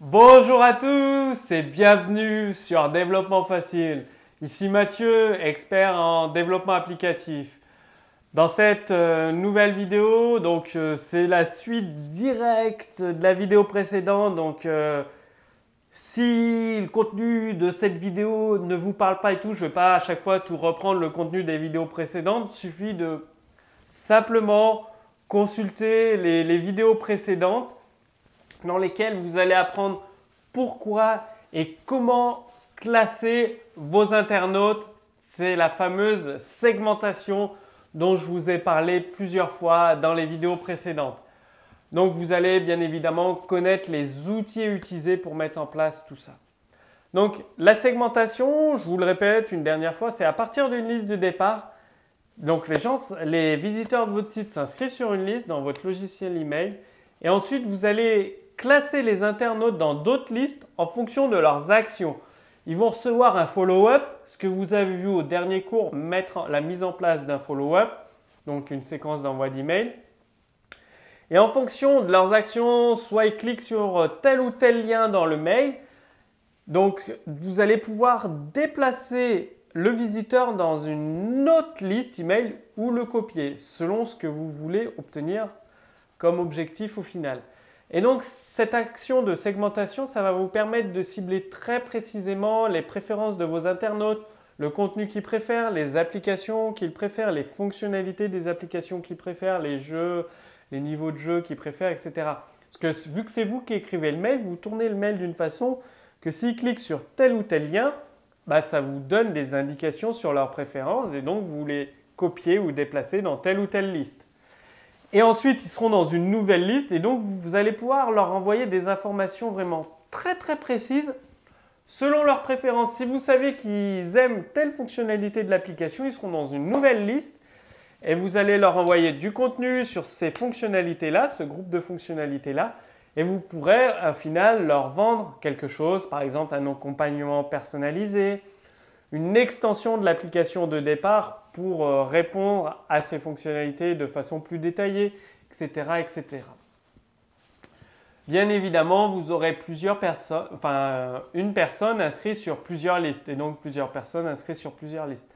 Bonjour à tous et bienvenue sur Développement Facile. Ici Mathieu, expert en développement applicatif. Dans cette nouvelle vidéo, c'est la suite directe de la vidéo précédente. Si le contenu de cette vidéo ne vous parle pas et tout, je ne vais pas à chaque fois tout reprendre le contenu des vidéos précédentes. Il suffit de simplement consulter les vidéos précédentes dans lesquelles vous allez apprendre pourquoi et comment classer vos internautes. C'est la fameuse segmentation dont je vous ai parlé plusieurs fois dans les vidéos précédentes. Donc vous allez bien évidemment connaître les outils utilisés pour mettre en place tout ça. Donc la segmentation, je vous le répète une dernière fois, c'est à partir d'une liste de départ. Donc les visiteurs de votre site s'inscrivent sur une liste dans votre logiciel email et ensuite vous allez classer les internautes dans d'autres listes en fonction de leurs actions. Ils vont recevoir un follow-up, ce que vous avez vu au dernier cours, mettre la mise en place d'un follow-up, donc une séquence d'envoi d'email. Et en fonction de leurs actions, soit ils cliquent sur tel ou tel lien dans le mail, donc vous allez pouvoir déplacer le visiteur dans une autre liste email ou le copier selon ce que vous voulez obtenir comme objectif au final. Et donc cette action de segmentation, ça va vous permettre de cibler très précisément les préférences de vos internautes, le contenu qu'ils préfèrent, les applications qu'ils préfèrent, les fonctionnalités des applications qu'ils préfèrent, les jeux, les niveaux de jeu qu'ils préfèrent, etc. Parce que vu que c'est vous qui écrivez le mail, vous tournez le mail d'une façon que s'ils cliquent sur tel ou tel lien, ça vous donne des indications sur leurs préférences et donc vous les copiez ou déplacez dans telle ou telle liste. Et ensuite, ils seront dans une nouvelle liste et donc vous allez pouvoir leur envoyer des informations vraiment très précises selon leurs préférences. Si vous savez qu'ils aiment telle fonctionnalité de l'application, ils seront dans une nouvelle liste et vous allez leur envoyer du contenu sur ces fonctionnalités-là, ce groupe de fonctionnalités-là, et vous pourrez au final leur vendre quelque chose, par exemple un accompagnement personnalisé, une extension de l'application de départ pour répondre à ces fonctionnalités de façon plus détaillée, etc., etc. Bien évidemment, vous aurez une personne inscrite sur plusieurs listes et donc plusieurs personnes inscrites sur plusieurs listes.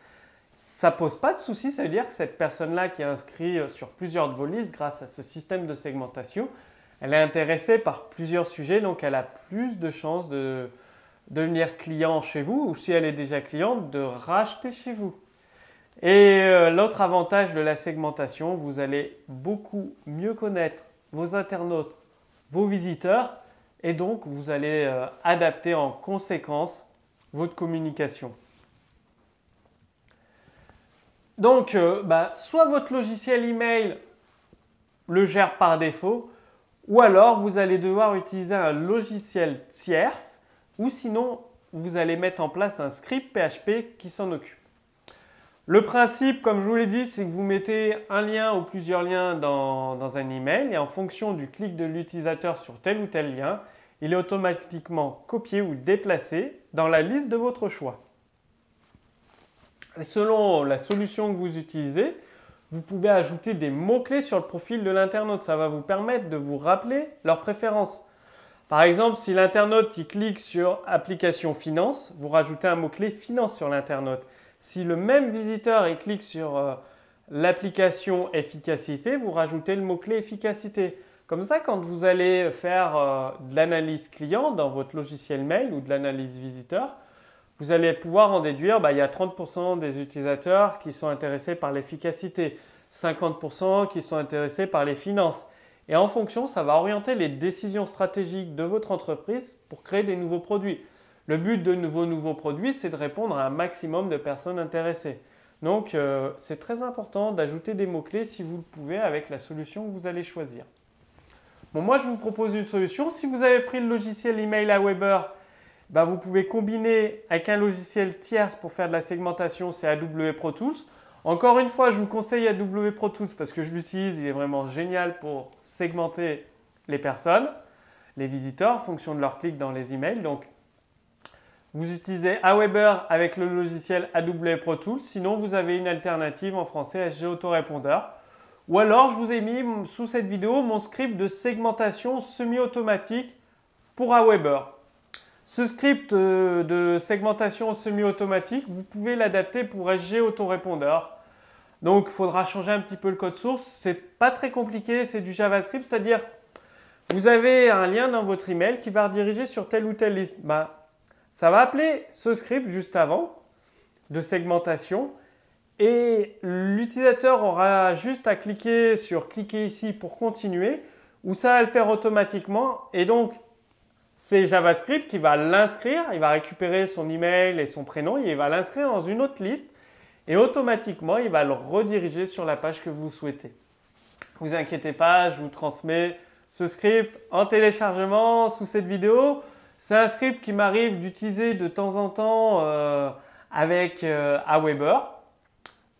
Ça ne pose pas de souci, ça veut dire que cette personne-là qui est inscrite sur plusieurs de vos listes grâce à ce système de segmentation, elle est intéressée par plusieurs sujets, donc elle a plus de chances de devenir client chez vous ou si elle est déjà cliente, de racheter chez vous. Et l'autre avantage de la segmentation, vous allez beaucoup mieux connaître vos internautes, vos visiteurs et donc vous allez adapter en conséquence votre communication. Donc, soit votre logiciel email le gère par défaut ou alors vous allez devoir utiliser un logiciel tierce ou sinon, vous allez mettre en place un script PHP qui s'en occupe. Le principe, comme je vous l'ai dit, c'est que vous mettez un lien ou plusieurs liens dans un email et en fonction du clic de l'utilisateur sur tel ou tel lien, il est automatiquement copié ou déplacé dans la liste de votre choix. Et selon la solution que vous utilisez, vous pouvez ajouter des mots-clés sur le profil de l'internaute. Ça va vous permettre de vous rappeler leurs préférences. Par exemple, si l'internaute clique sur application finance, vous rajoutez un mot-clé finance sur l'internaute. Si le même visiteur clique sur l'application efficacité, vous rajoutez le mot-clé efficacité. Comme ça, quand vous allez faire de l'analyse client dans votre logiciel mail ou de l'analyse visiteur, vous allez pouvoir en déduire, il y a 30% des utilisateurs qui sont intéressés par l'efficacité, 50% qui sont intéressés par les finances. Et en fonction, ça va orienter les décisions stratégiques de votre entreprise pour créer des nouveaux produits. Le but de vos nouveaux produits, c'est de répondre à un maximum de personnes intéressées. Donc, c'est très important d'ajouter des mots-clés si vous le pouvez avec la solution que vous allez choisir. Bon, moi, je vous propose une solution. Si vous avez pris le logiciel email Aweber, vous pouvez combiner avec un logiciel tierce pour faire de la segmentation, c'est AW Pro Tools. Encore une fois, je vous conseille AW Pro Tools parce que je l'utilise, il est vraiment génial pour segmenter les personnes, les visiteurs en fonction de leurs clics dans les emails. Donc, vous utilisez Aweber avec le logiciel AW Pro Tools. Sinon, vous avez une alternative en français SG Autorépondeur. Ou alors, je vous ai mis sous cette vidéo mon script de segmentation semi-automatique pour Aweber. Ce script de segmentation semi-automatique, vous pouvez l'adapter pour SG autorépondeur. Donc, il faudra changer un petit peu le code source. C'est pas très compliqué, c'est du JavaScript, c'est-à-dire vous avez un lien dans votre email qui va rediriger sur telle ou telle liste. Ça va appeler ce script juste avant de segmentation et l'utilisateur aura juste à cliquer sur cliquer ici pour continuer ou ça va le faire automatiquement et donc c'est JavaScript qui va l'inscrire, il va récupérer son email et son prénom et il va l'inscrire dans une autre liste et automatiquement il va le rediriger sur la page que vous souhaitez. Ne vous inquiétez pas, je vous transmets ce script en téléchargement sous cette vidéo. C'est un script qui m'arrive d'utiliser de temps en temps avec Aweber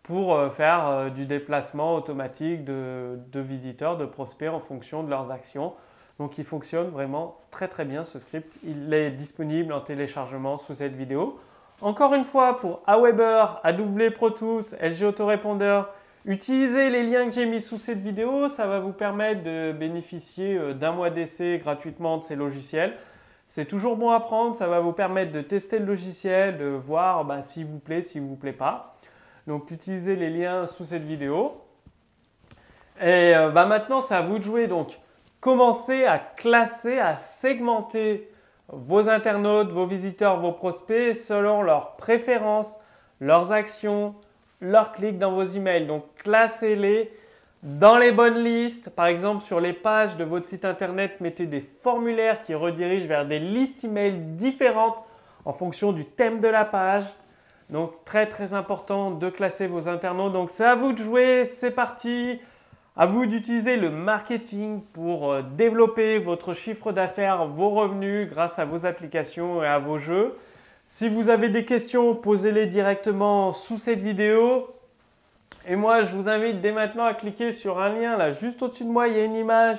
pour faire du déplacement automatique de visiteurs, de prospects en fonction de leurs actions. Donc il fonctionne vraiment très très bien ce script. Il est disponible en téléchargement sous cette vidéo. Encore une fois, pour Aweber, AW Pro Tools, SG Autorépondeur, utilisez les liens que j'ai mis sous cette vidéo. Ça va vous permettre de bénéficier d'un mois d'essai gratuitement de ces logiciels. C'est toujours bon à prendre. Ça va vous permettre de tester le logiciel, de voir s'il vous plaît, s'il ne vous plaît pas. Donc utilisez les liens sous cette vidéo. Et maintenant, c'est à vous de jouer. Donc, commencez à classer, à segmenter vos internautes, vos visiteurs, vos prospects selon leurs préférences, leurs actions, leurs clics dans vos emails. Donc, classez-les dans les bonnes listes. Par exemple, sur les pages de votre site internet, mettez des formulaires qui redirigent vers des listes email différentes en fonction du thème de la page. Donc, très très important de classer vos internautes. Donc, c'est à vous de jouer. C'est parti. À vous d'utiliser le marketing pour développer votre chiffre d'affaires, vos revenus grâce à vos applications et à vos jeux. Si vous avez des questions, posez-les directement sous cette vidéo. Et moi, je vous invite dès maintenant à cliquer sur un lien là, juste au-dessus de moi, il y a une image.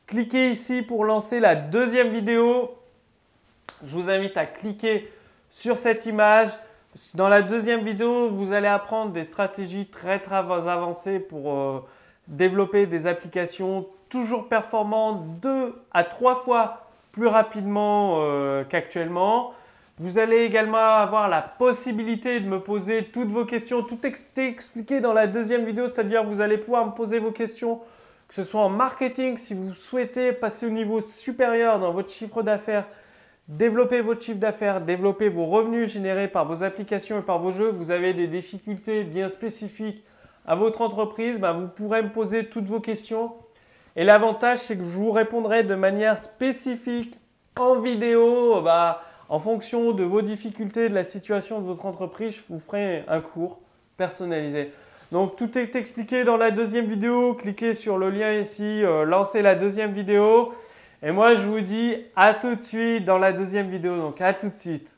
Cliquez ici pour lancer la deuxième vidéo. Je vous invite à cliquer sur cette image. Dans la deuxième vidéo, vous allez apprendre des stratégies très très avancées pour développer des applications toujours performantes 2 à 3 fois plus rapidement qu'actuellement. Vous allez également avoir la possibilité de me poser toutes vos questions. Tout est expliqué dans la deuxième vidéo, c'est-à-dire vous allez pouvoir me poser vos questions, que ce soit en marketing, si vous souhaitez passer au niveau supérieur dans votre chiffre d'affaires, développer votre chiffre d'affaires, développer vos revenus générés par vos applications et par vos jeux. Vous avez des difficultés bien spécifiques à votre entreprise, vous pourrez me poser toutes vos questions. Et l'avantage, c'est que je vous répondrai de manière spécifique en vidéo, en fonction de vos difficultés, de la situation de votre entreprise, je vous ferai un cours personnalisé. Donc, tout est expliqué dans la deuxième vidéo. Cliquez sur le lien ici, lancez la deuxième vidéo. Et moi, je vous dis à tout de suite dans la deuxième vidéo. Donc, à tout de suite.